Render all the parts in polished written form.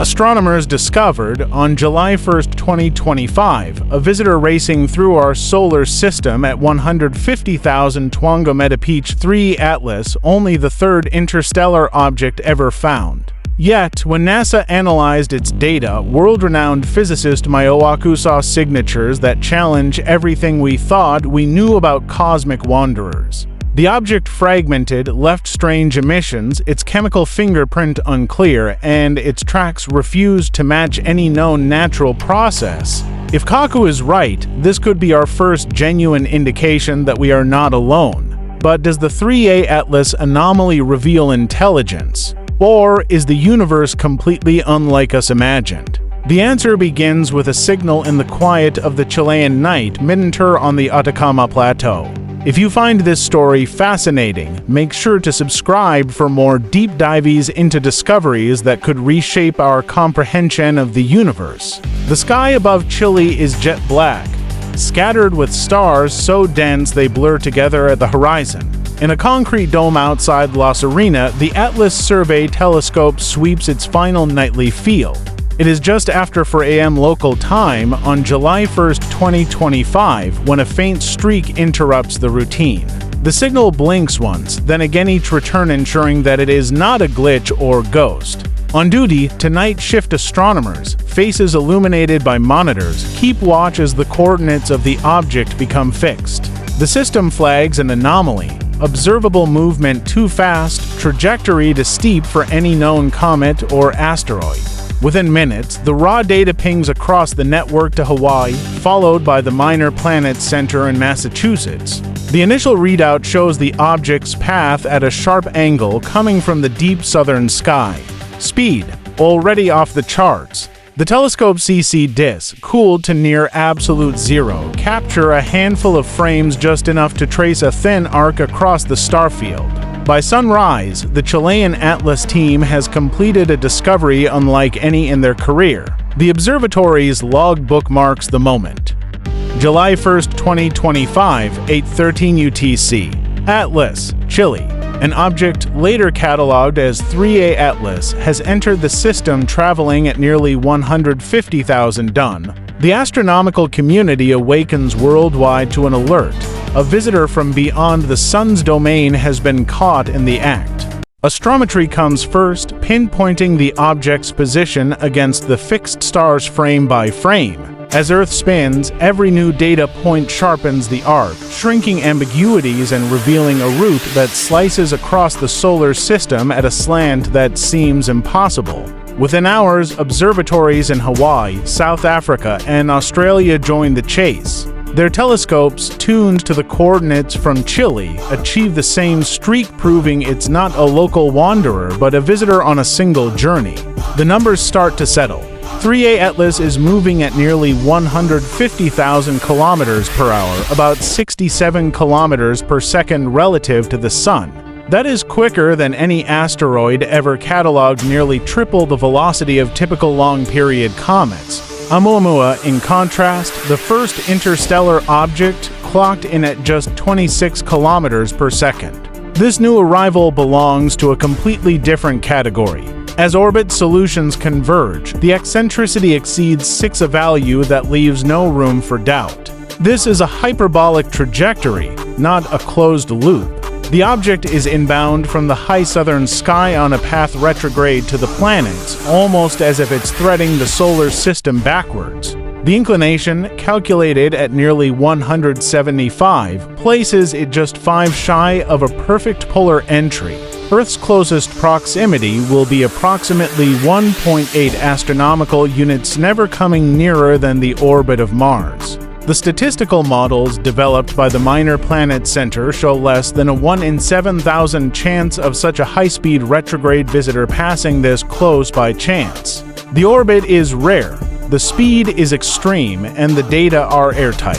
Astronomers discovered, on July 1, 2025, a visitor racing through our solar system at 150,000 Twango 3 Atlas, only the third interstellar object ever found. Yet, when NASA analyzed its data, world-renowned physicist Michio Kaku saw signatures that challenge everything we thought we knew about cosmic wanderers. The object fragmented, left strange emissions, its chemical fingerprint unclear, and its tracks refused to match any known natural process. If Kaku is right, this could be our first genuine indication that we are not alone. But does the 3A Atlas anomaly reveal intelligence? Or is the universe completely unlike us imagined? The answer begins with a signal in the quiet of the Chilean night midwinter on the Atacama Plateau. If you find this story fascinating, make sure to subscribe for more deep dives into discoveries that could reshape our comprehension of the universe. The sky above Chile is jet black, scattered with stars so dense they blur together at the horizon. In a concrete dome outside La Serena, the Atlas Survey telescope sweeps its final nightly field. It is just after 4 a.m. local time on July 1, 2025, when a faint streak interrupts the routine. The signal blinks once, then again each return ensuring that it is not a glitch or ghost. On duty, tonight shift astronomers, faces illuminated by monitors, keep watch as the coordinates of the object become fixed. The system flags an anomaly. Observable movement too fast, trajectory too steep for any known comet or asteroid. Within minutes, the raw data pings across the network to Hawaii, followed by the Minor Planets Center in Massachusetts. The initial readout shows the object's path at a sharp angle coming from the deep southern sky. Speed, already off the charts. The telescope's CC disk, cooled to near absolute zero, capture a handful of frames just enough to trace a thin arc across the starfield. By sunrise, the Chilean Atlas team has completed a discovery unlike any in their career. The observatory's logbook marks the moment. July 1, 2025, 8:13 UTC. Atlas, Chile. An object later cataloged as 3A Atlas has entered the system traveling at nearly 150,000 dun. The astronomical community awakens worldwide to an alert. A visitor from beyond the sun's domain has been caught in the act. Astrometry comes first, pinpointing the object's position against the fixed stars frame by frame. As Earth spins, every new data point sharpens the arc, shrinking ambiguities and revealing a route that slices across the solar system at a slant that seems impossible. Within hours, observatories in Hawaii, South Africa, and Australia join the chase. Their telescopes, tuned to the coordinates from Chile, achieve the same streak, proving it's not a local wanderer but a visitor on a single journey. The numbers start to settle. 3A Atlas is moving at nearly 150,000 kilometers per hour, about 67 kilometers per second relative to the Sun. That is quicker than any asteroid ever cataloged, nearly triple the velocity of typical long-period comets. Oumuamua, in contrast, the first interstellar object, clocked in at just 26 kilometers per second. This new arrival belongs to a completely different category. As orbit solutions converge, the eccentricity exceeds 6, a value that leaves no room for doubt. This is a hyperbolic trajectory, not a closed loop. The object is inbound from the high southern sky on a path retrograde to the planets, almost as if it's threading the solar system backwards. The inclination, calculated at nearly 175, places it just 5 shy of a perfect polar entry. Earth's closest proximity will be approximately 1.8 astronomical units, never coming nearer than the orbit of Mars. The statistical models developed by the Minor Planets Center show less than a 1 in 7,000 chance of such a high-speed retrograde visitor passing this close by chance. The orbit is rare, the speed is extreme, and the data are airtight.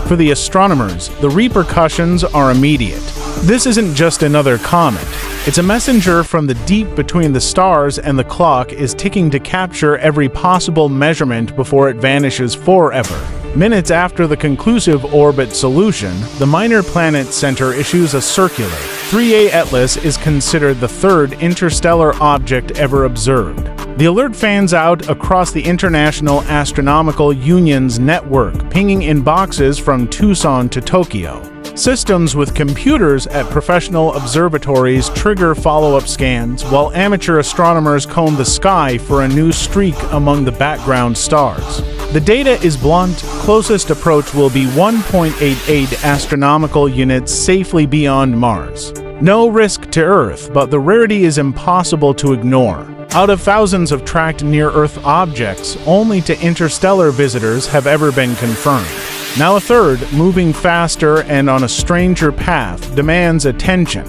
For the astronomers, the repercussions are immediate. This isn't just another comet. It's a messenger from the deep between the stars, and the clock is ticking to capture every possible measurement before it vanishes forever. Minutes after the conclusive orbit solution, the Minor Planets Center issues a circular. 3A Atlas is considered the third interstellar object ever observed. The alert fans out across the International Astronomical Union's network, pinging in boxes from Tucson to Tokyo. Systems with computers at professional observatories trigger follow-up scans, while amateur astronomers comb the sky for a new streak among the background stars. The data is blunt. Closest approach will be 1.88 astronomical units safely beyond Mars. No risk to Earth, but the rarity is impossible to ignore. Out of thousands of tracked near-Earth objects, only to interstellar visitors have ever been confirmed. Now a third, moving faster and on a stranger path, demands attention.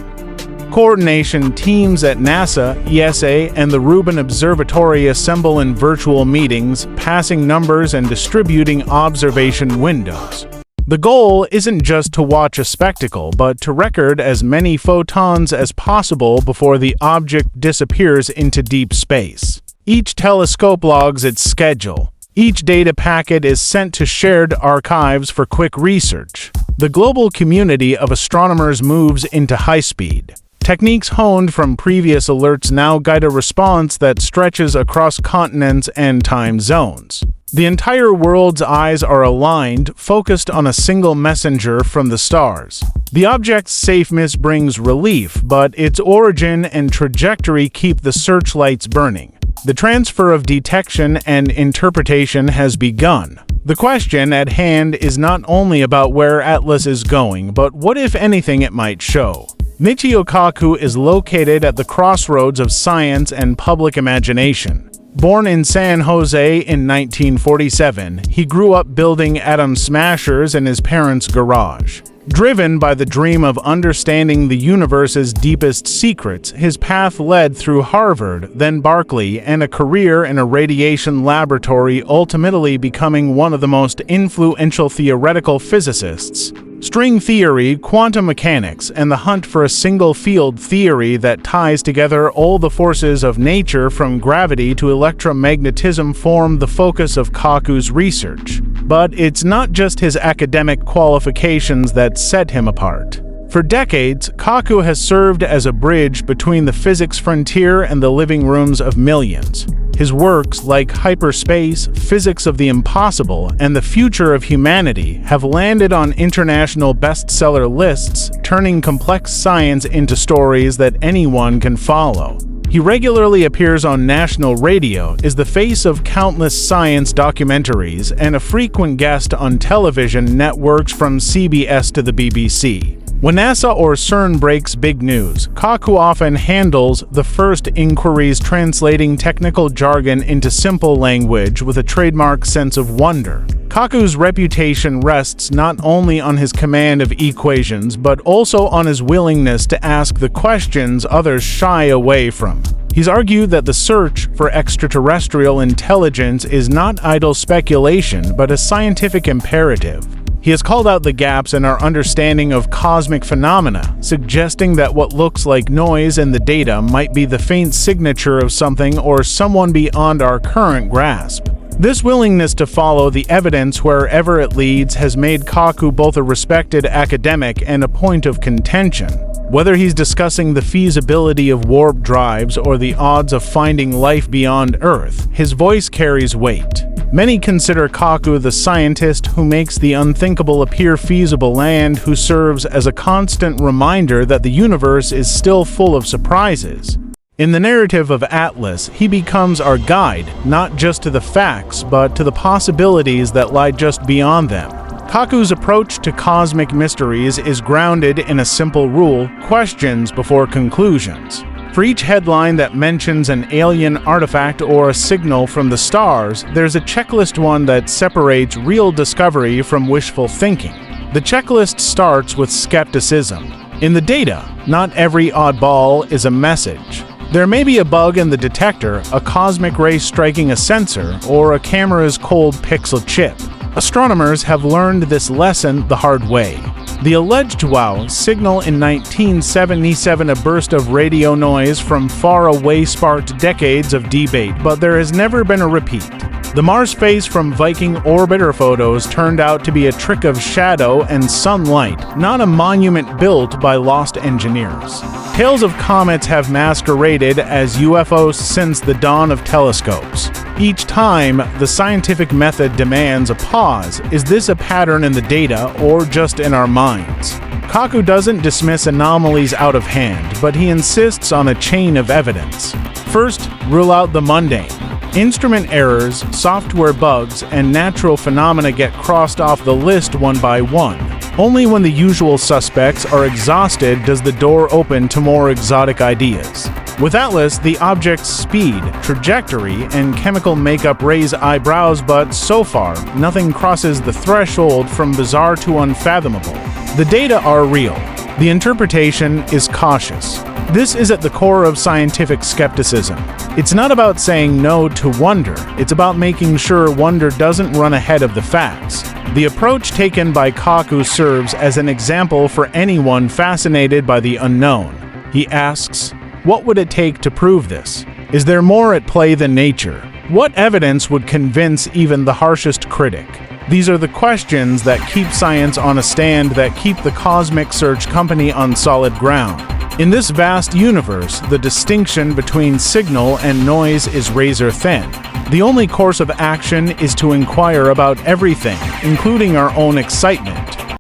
Coordination teams at NASA, ESA, and the Rubin Observatory assemble in virtual meetings, passing numbers and distributing observation windows. The goal isn't just to watch a spectacle, but to record as many photons as possible before the object disappears into deep space. Each telescope logs its schedule. Each data packet is sent to shared archives for quick research. The global community of astronomers moves into high speed. Techniques honed from previous alerts now guide a response that stretches across continents and time zones. The entire world's eyes are aligned, focused on a single messenger from the stars. The object's safe miss brings relief, but its origin and trajectory keep the searchlights burning. The transfer of detection and interpretation has begun. The question at hand is not only about where Atlas is going, but what, if anything, it might show. Michio Kaku is located at the crossroads of science and public imagination. Born in San Jose in 1947, he grew up building atom smashers in his parents' garage. Driven by the dream of understanding the universe's deepest secrets, his path led through Harvard, then Berkeley, and a career in a radiation laboratory, ultimately becoming one of the most influential theoretical physicists. String theory, quantum mechanics, and the hunt for a single field theory that ties together all the forces of nature from gravity to electromagnetism form the focus of Kaku's research. But it's not just his academic qualifications that set him apart. For decades, Kaku has served as a bridge between the physics frontier and the living rooms of millions. His works, like Hyperspace, Physics of the Impossible, and The Future of Humanity, have landed on international bestseller lists, turning complex science into stories that anyone can follow. He regularly appears on national radio, is the face of countless science documentaries, and a frequent guest on television networks from CBS to the BBC. When NASA or CERN breaks big news, Kaku often handles the first inquiries, translating technical jargon into simple language with a trademark sense of wonder. Kaku's reputation rests not only on his command of equations, but also on his willingness to ask the questions others shy away from. He's argued that the search for extraterrestrial intelligence is not idle speculation, but a scientific imperative. He has called out the gaps in our understanding of cosmic phenomena, suggesting that what looks like noise in the data might be the faint signature of something or someone beyond our current grasp. This willingness to follow the evidence wherever it leads has made Kaku both a respected academic and a point of contention. Whether he's discussing the feasibility of warp drives or the odds of finding life beyond Earth, his voice carries weight. Many consider Kaku the scientist who makes the unthinkable appear feasible and who serves as a constant reminder that the universe is still full of surprises. In the narrative of Atlas, he becomes our guide, not just to the facts, but to the possibilities that lie just beyond them. Kaku's approach to cosmic mysteries is grounded in a simple rule: questions before conclusions. For each headline that mentions an alien artifact or a signal from the stars, there's a checklist, one that separates real discovery from wishful thinking. The checklist starts with skepticism. In the data, not every oddball is a message. There may be a bug in the detector, a cosmic ray striking a sensor, or a camera's cold pixel chip. Astronomers have learned this lesson the hard way. The alleged WOW signal in 1977, a burst of radio noise from far away, sparked decades of debate, but there has never been a repeat. The Mars phase from Viking orbiter photos turned out to be a trick of shadow and sunlight, not a monument built by lost engineers. Tales of comets have masqueraded as UFOs since the dawn of telescopes. Each time, the scientific method demands a pause. Is this a pattern in the data or just in our minds? Kaku doesn't dismiss anomalies out of hand, but he insists on a chain of evidence. First, rule out the mundane. Instrument errors, software bugs, and natural phenomena get crossed off the list one by one. Only when the usual suspects are exhausted does the door open to more exotic ideas. With Atlas, the object's speed, trajectory, and chemical makeup raise eyebrows, but so far, nothing crosses the threshold from bizarre to unfathomable. The data are real. The interpretation is cautious. This is at the core of scientific skepticism. It's not about saying no to wonder, it's about making sure wonder doesn't run ahead of the facts. The approach taken by Kaku serves as an example for anyone fascinated by the unknown. He asks, what would it take to prove this? Is there more at play than nature? What evidence would convince even the harshest critic? These are the questions that keep science on a stand, that keep the cosmic search company on solid ground. In this vast universe, the distinction between signal and noise is razor thin. The only course of action is to inquire about everything, including our own excitement.